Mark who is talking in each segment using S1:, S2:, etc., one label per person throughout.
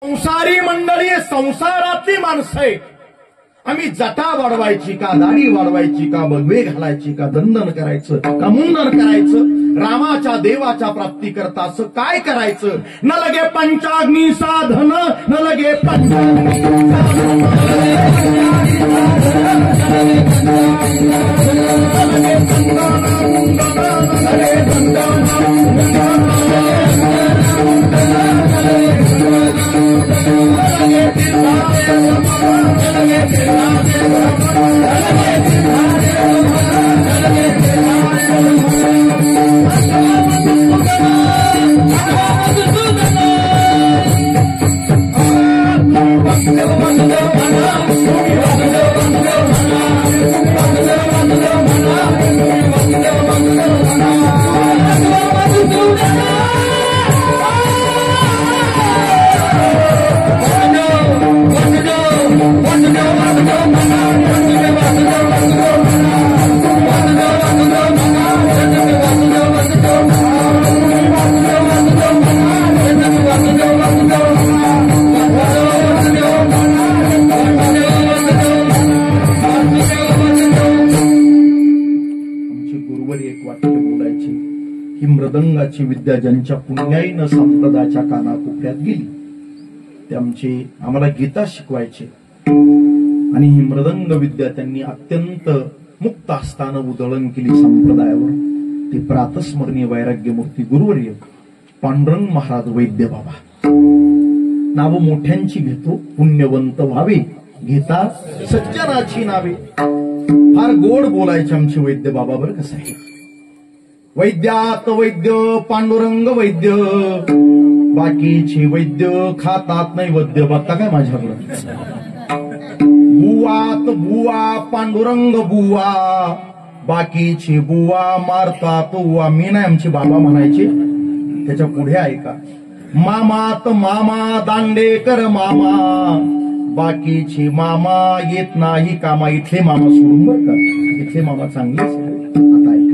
S1: संसारी मंडळी संसारातली माणसं आहे. आम्ही जटा वाढवायची का, दाढी वाढवायची का, बगवे घालायची का, दंडन करायचं का, मुंडन करायचं, रामाच्या देवाच्या प्राप्ती करता असं काय करायचं? न लगे पंचाग्नी साधन, न लगे पंचाग्नी मृदंगाची विद्या ज्यांच्या पुण्याईनं संप्रदायाच्या कानाकोपऱ्यात गेली ते आम्हाला गीता शिकवायचे आणि ही मृदंग विद्या त्यांनी अत्यंत मुक्त असताना उधळण केली संप्रदायावर. ते प्रातस्मरणीय वैराग्यमूर्ती गुरुवर्य पांडुरंग महाराज वैद्य बाबा. नाव मोठ्यांची घेतो, पुण्यवंत व्हावे, घेता सज्जनाची नावे. फार गोड बोलायचे आमचे वैद्य बाबा. बरं कसं आहे, वैद्यात वैद्य पांडुरंग वैद्य, बाकीचे वैद्य खातात नैवेद्य. बघता काय माझ्याकडं? बुवात बुवा पांडुरंग बुवा, बाकीचे बुवा मारतात उवा. मी नाही, आमचे बाबा म्हणायचे. त्याच्या पुढे ऐका, मामात मामा दांडेकर मामा, बाकीचे मामा येत नाही कामा. इथले मामा सोडून बरं का, इथले मामा चांगलेच. आता ऐका,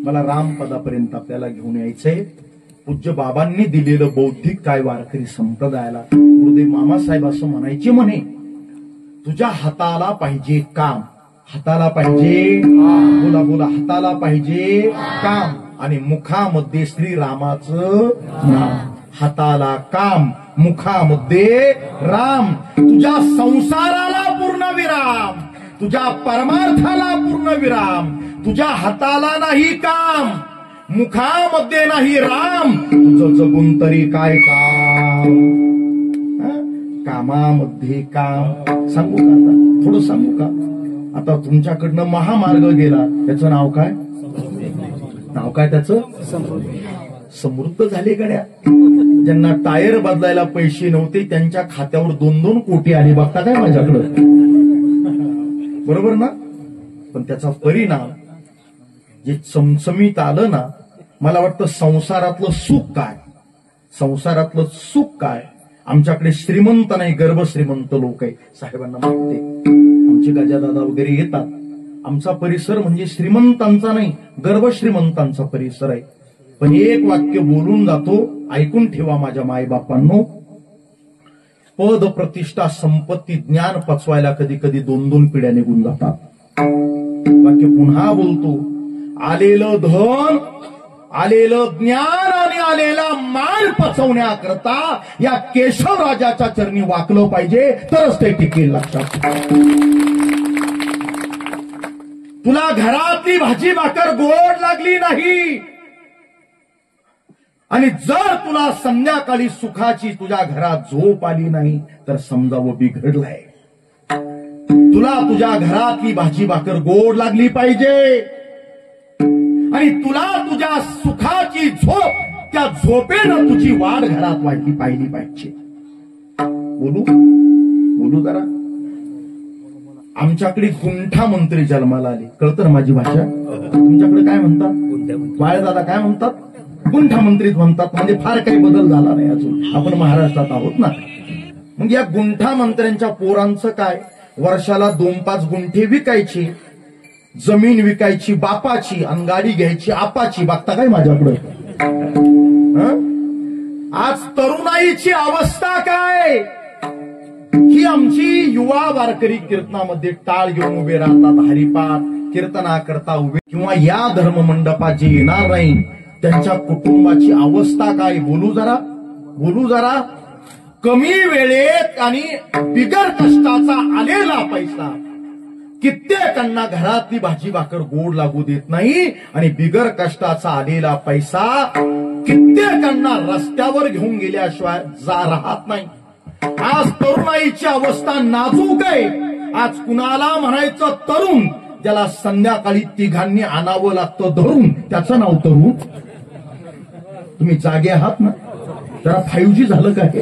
S1: मला रामपदापर्यंत आपल्याला घेऊन यायचंय. पूज्य बाबांनी दिलेलं बौद्धिक काय वारकरी संप्रदायाला. गुरुदेव मामासाहेब असं म्हणायचे, म्हणे तुझ्या हाताला पाहिजे काम, हाताला पाहिजे, बोला बोला, हाताला पाहिजे काम आणि मुखामध्ये श्रीरामाचं नाम. हाताला काम, मुखामध्ये राम. तुझ्या संसाराला पूर्ण विराम, तुझ्या परमार्थाला पूर्ण विराम. तुझ्या हाताला नाही काम, मुखामध्ये नाही राम, तुझं जगून तरी काय काम? कामामध्ये काम. सांगू का आता, थोडं सांगू का? आता तुमच्याकडनं महामार्ग गेला, त्याचं नाव काय? नाव काय त्याचं? समृद्ध झाले गड्या. ज्यांना टायर बदलायला पैसे नव्हते त्यांच्या खात्यावर 2-2 कोटी आले. बघता काय माझ्याकडं? बरोबर ना? पण त्याचा परिणाम जे चमचमीत आलं ना, मला वाटतं संसारातलं सुख काय, संसारातलं सुख काय. आमच्याकडे श्रीमंत नाही, गर्भ श्रीमंत लोक आहे. साहेबांना माहिती, आमचे गजादादा वगैरे येतात. आमचा परिसर म्हणजे श्रीमंतांचा नाही, गर्भ श्रीमंतांचा परिसर आहे. पण एक वाक्य बोलून जातो, ऐकून ठेवा माझ्या मायबापांनो. पद, प्रतिष्ठा, संपत्ती, ज्ञान पचवायला कधी कधी 2-2 पिढ्या निघून जातात. वाक्य पुन्हा बोलतो, आलेलं धन, आलेलं ज्ञान आणि आलेला मान पचवण्याकरता या केशवराजाच्या चरणी वाकलं पाहिजे, तरच ते टिकेल. लक्षात. तुला घरातली भाजी भाकर गोड लागली नाही आणि जर तुला संध्याकाळी सुखाची तुझ्या घरात झोप आली नाही तर समजावं बिघडलंय. तुला तुझ्या घरातली भाजी भाकर गोड लागली पाहिजे आणि तुला तुझ्या सुखाची झोप, त्या झोपेनं तुझी वाढ घरात वाढली पाहिजे. बोलू बोलू जरा. आमच्याकडे गुंठा मंत्री जन्माला आले. कळतं ना माझी भाषा? तुमच्याकडे काय म्हणतात? बाळदादा काय म्हणतात? गुंठा मंत्रीच म्हणतात. म्हणजे फार काही बदल झाला नाही अजून, आपण महाराष्ट्रात आहोत ना. मग या गुंठा मंत्र्यांच्या पोरांचं काय, वर्षाला 2-5 गुंठे विकायची, जमीन विकायची बापाची आणि गाडी घ्यायची आपाची. बघता काय माझ्याकडे? आज तरुणाईची अवस्था काय, ही आमची युवा वारकरी कीर्तनामध्ये टाळ घेऊन उभे राहतात, हरिपाठ कीर्तना करता उभे, किंवा या धर्ममंडपात जे येणार नाही त्यांच्या कुटुंबाची अवस्था काय, बोलू जरा. कमी वेळेत आणि बिगर कष्टाचा आलेला पैसा कित्येकांना घरातली भाजी भाकर गोड लागू देत नाही, आणि बिगर कष्टाचा आलेला पैसा कित्येकांना रस्त्यावर घेऊन गेल्याशिवाय राहत नाही. आज तरुणाईची अवस्था नाजूक आहे. आज कुणाला म्हणायचं तरुण, ज्याला संध्याकाळी तिघांनी आणावं लागतं धरून, त्याचं नाव तरुण. तुम्ही जागे आहात ना? जरा 5G झालं काय?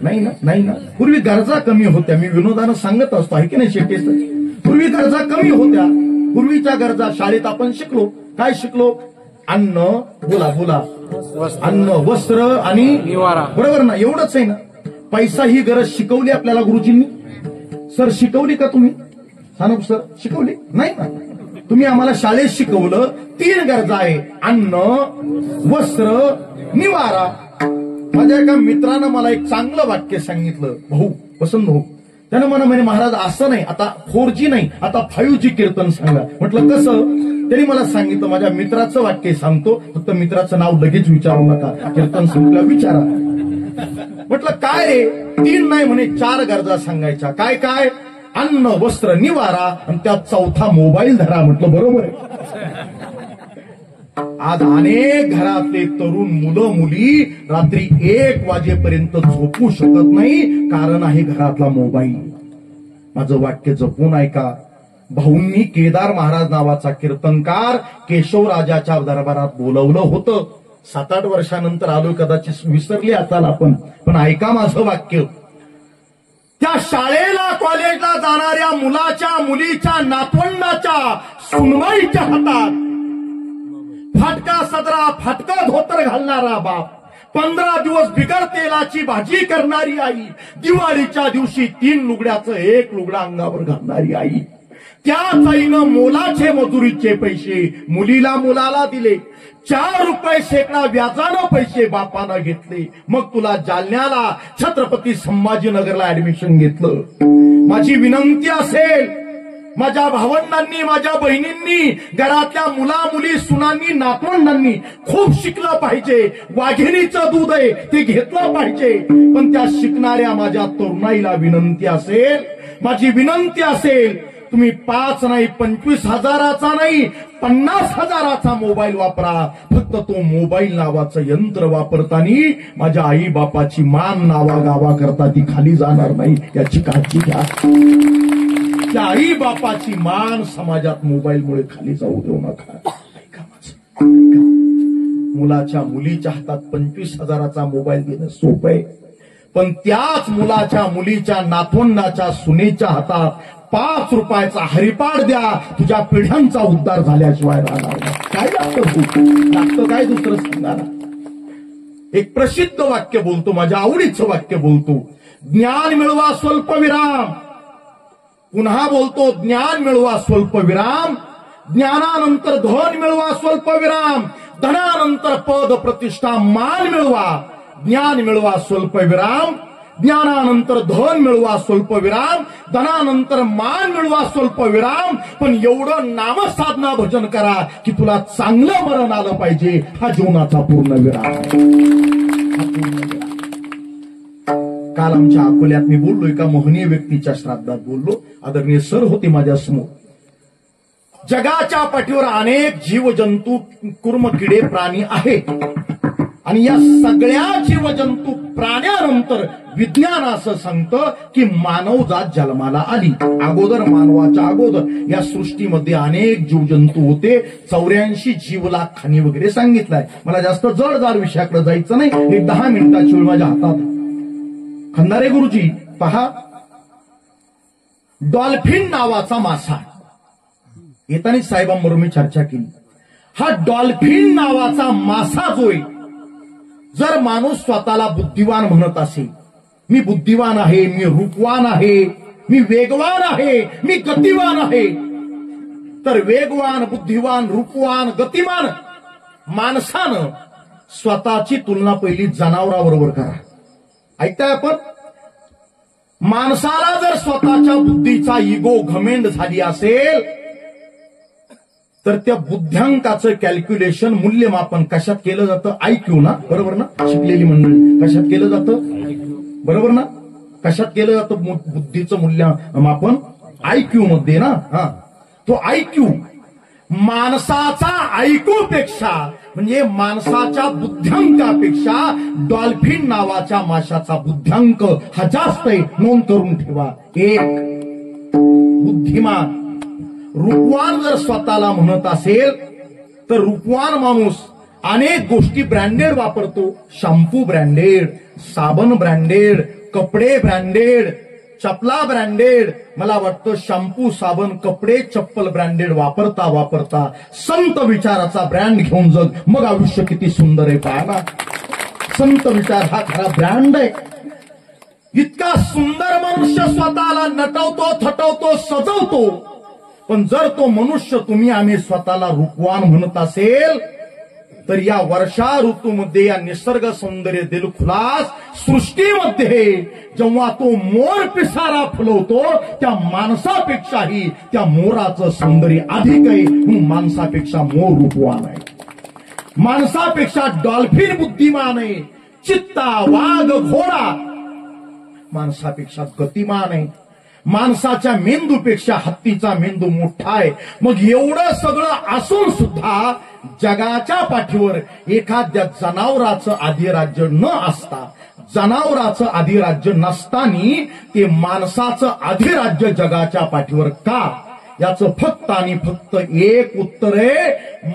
S1: नाही ना. पूर्वी गरजा कमी होत्या. मी विनोदानं सांगत असतो, आहे की नाही शेटेच? पूर्वी गरजा कमी होत्या. पूर्वीच्या गरजा शाळेत आपण शिकलो. काय शिकलो? अन्न, बोला अन्न, वस्त्र आणि निवारा, बरोबर ना? एवढंच आहे ना. पैसा ही गरज शिकवली आपल्याला गुरुजींनी? सर शिकवली का तुम्ही? सानप सर शिकवली नाही ना? तुम्ही आम्हाला शाळेत शिकवलं 3 गरजा आहे, अन्न, वस्त्र, निवारा. माझ्या एका मित्रानं मला एक चांगलं वाक्य सांगितलं, भाऊ वसंत भाऊ. त्यानं मला म्हणे, महाराज असं नाही, आता 4G नाही, आता 5G कीर्तन सांगा. म्हटलं कसं? त्यांनी मला सांगितलं. माझ्या मित्राचं वाक्य सांगतो, फक्त मित्राचं नाव लगेच विचारू नका, कीर्तन संपल्यावर विचारा. म्हटलं काय रे? 3 नाही म्हणे, 4 गरजा सांगायच्या. काय काय? अन्न, वस्त्र, निवारा, आणि त्यात 4था मोबाईल धरा. म्हटलं बरोबर आहे. आज अनेक घरातले तरुण मुलं मुली रात्री 1 वाजेपर्यंत झोपू शकत नाही, कारण आहे घरातला मोबाईल. माझं वाक्य जपून ऐका. भाऊंनी केदार महाराज नावाचा कीर्तनकार केशवराजाच्या दरबारात बोलवलं होतं. 7-8 वर्षानंतर आलो, कदाचित विसरले असाल आपण, पण ऐका माझं वाक्य. त्या शाळेला कॉलेजला जाणाऱ्या मुलाच्या मुलीच्या नातवंडाच्या सुनबाईच्या हातात फाटका सदरा फाटका धोतर घालणारा बाप, 15 दिवस बिगर तेलाची भाजी करणारी आई, दिवाळीच्या दिवशी 3 लुगड्याचं 1 लुगडा अंगावर घालणारी आई, त्याच आईनं मोलाचे मजुरीचे पैसे मुलाला दिले. 4 रुपये शेकडा व्याजानं पैसे बापानं घेतले. मग तुला जालन्याला छत्रपती संभाजीनगरला ऍडमिशन घेतलं. माझी विनंती असेल, माझ्या भावंडांनी, माझ्या बहिणींनी, घरातल्या मुला मुली, सुनांनी, नातवंडांनी खूप शिकलं पाहिजे. वाघिणीचं दूध आहे ते घेतलं पाहिजे. पण त्या शिकणाऱ्या माझ्या तरुणाईला विनंती असेल, माझी विनंती असेल, तुम्ही 5 नाही 25,000चा नाही 50,000चा मोबाईल वापरा. फक्त तो मोबाईल नावाचं यंत्र वापरताना माझ्या आई बापाची मान नावागावा करता ती खाली जाणार नाही, याची काळजी घ्या. त्या आई बापाची मान समाजात मोबाईलमुळे खाली जाऊ देऊ नका. ऐका माझं. मुलाच्या मुलीच्या हातात 25,000चा मोबाईल देणं सोपं आहे, पण त्याच मुलाच्या मुलीच्या नातवंडाच्या सुनेच्या हातात 5 रुपयाचा हरिपाठ द्या. तुझ्या पिढ्यांचा उद्धार झाल्याशिवाय राहणार नाही. काय लागतं काय दुसरं सांगणार? एक प्रसिद्ध वाक्य बोलतो, माझ्या आवडीचं वाक्य बोलतो. ज्ञान मिळवा स्वल्प विराम. पुन्हा बोलतो, ज्ञान मिळवा स्वल्प विराम. ज्ञानानंतर धन मिळवा स्वल्प विराम. धनानंतर पद प्रतिष्ठा मान मिळवा. ज्ञान मिळवा स्वल्प विराम. ज्ञानानंतर धन मिळवा स्वल्प विराम. धनानंतर मान मिळवा स्वल्प विराम. पण एवढं नामसाधना भजन करा की तुला चांगलं मरण आलं पाहिजे. हा जीवनाचा पूर्ण विराम. काल आमच्या अकोल्यात मी बोललो, एका मोहनीय व्यक्तीच्या श्राद्धात बोललो. आदरणीय सर होते माझ्या समोर. जगाच्या पाठीवर अनेक जीवजंतू, कुर्म, किडे, प्राणी आहेत, आणि या सगळ्या जीवजंतू प्राण्यानंतर विज्ञान असं सांगतं की मानवजात जन्माला आली. अगोदर, मानवाच्या अगोदर या सृष्टीमध्ये अनेक जीवजंतू होते. 84 जीवलाखांनी वगैरे सांगितलंय. मला जास्त जडदार विषयाकडे जायचं नाही, एक 10 मिनिटाची वेळ माझ्या हातात. खंदारे गुरुजी पहा, डॉल्फिन नावाचा मासा, येताना साहेबांबरोबर मी चर्चा केली. हा डॉल्फिन नावाचा मासा जो आहे, जर माणूस स्वतःला बुद्धिवान म्हणत असेल, मी बुद्धिवान आहे, मी रूपवान आहे, मी वेगवान आहे, मी गतिवान आहे, तर वेगवान, बुद्धिवान, रूपवान, गतिमान माणसानं स्वतःची तुलना पहिली जनावराबरोबर करा. ऐकताय आपण? माणसाला जर स्वतःच्या बुद्धीचा इगो घमेंड झाली असेल तर त्या बुद्ध्यांकाचं कॅल्क्युलेशन मूल्यमापन कशात केलं जातं? IQ ना, बरोबर ना? शिकलेली मंडळी, कशात केलं जातं? बरोबर ना? कशात केलं जातं बुद्धीचं मूल्यमापन? IQ मध्ये ना. हा, तो IQ माणसाचा IQ पेक्षा म्हणजे माणसाच्या बुद्ध्यांकापेक्षा डॉल्फिन नावाच्या माशाचा बुद्ध्यांक हा जास्त आहे. नोंद करून ठेवा. एक बुद्धिमान रूपवान जर स्वतःला म्हणत असेल तर रूपवान माणूस अनेक गोष्टी ब्रँडेड वापरतो. शॅम्पू ब्रँडेड, साबण ब्रँडेड, कपडे ब्रँडेड, चपला ब्रँडेड. मला वाटतं शॅम्पू, साबण, कपडे, चप्पल ब्रँडेड वापरता वापरता संत विचाराचा ब्रँड घेऊन जग, मग आयुष्य किती सुंदर आहे पहा. संत विचार हा खरा ब्रँड आहे. इतका सुंदर मनुष्य स्वतःला नटवतो, थटवतो, सजवतो. पण जर तो मनुष्य तुम्ही आम्ही स्वतःला रूपवान म्हणत असेल तर या वर्षा ऋतूमध्ये या निसर्ग सौंदर्य दिलखुलास सृष्टीमध्ये जेव्हा तो मोर पिसारा फुलवतो त्या माणसापेक्षाही त्या मोराचं सौंदर्य अधिक आहे. म्हणून माणसापेक्षा मोर रूपवान आहे. माणसापेक्षा डॉल्फिन बुद्धिमान आहे. चित्ता, वाघ, घोडा माणसापेक्षा गतिमान आहे. माणसाच्या मेंदूपेक्षा हत्तीचा मेंदू मोठा आहे. मग एवढं सगळं असून सुद्धा जगाच्या पाठीवर एखाद्या जनावराचं अधिराज्य न असता, जनावराचं अधिराज्य नसताना ते माणसाचं अधिराज्य जगाच्या पाठीवर का? याचं फक्त आणि फक्त एक उत्तर आहे.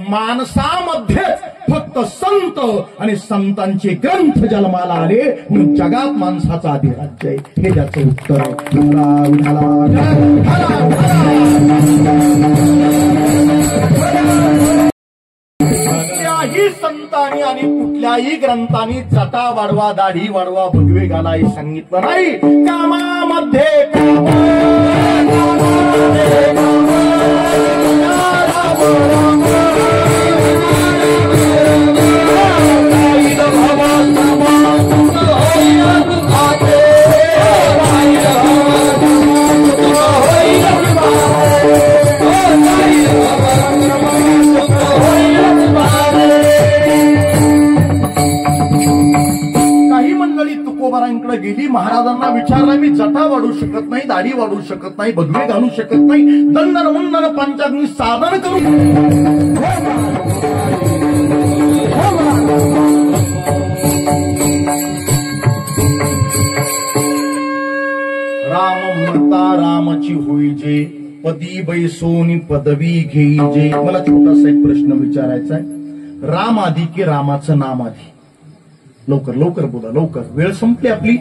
S1: माणसामध्येच फक्त संत आणि संतांचे ग्रंथ जन्माला आले म्हणून जगात माणसाचं अधिराज्य आहे. हे त्याचं उत्तर आहे. कुठल्याही संतांनी आणि कुठल्याही ग्रंथांनी जटा वाढवा, दाढी वाढवा, भगवे घाला हे सांगितलं नाही. कामामध्ये तुकोबारांकडे गेली. महाराजांना विचारला, मी जटा वाढू शकत नाही, दाढी वाढू शकत नाही, भगवे घालू शकत नाही, दंडन मुंडन पंचाग्नी साधन करू. राम म्हणता रामाची होई जे, पदी बैसोनी पदवी घेई जे. मला छोटासा एक प्रश्न विचारायचा आहे. राम आधी की रामाचं नाम आधी? लवकर लवकर बोला, लवकर, वेळ संपली आपली.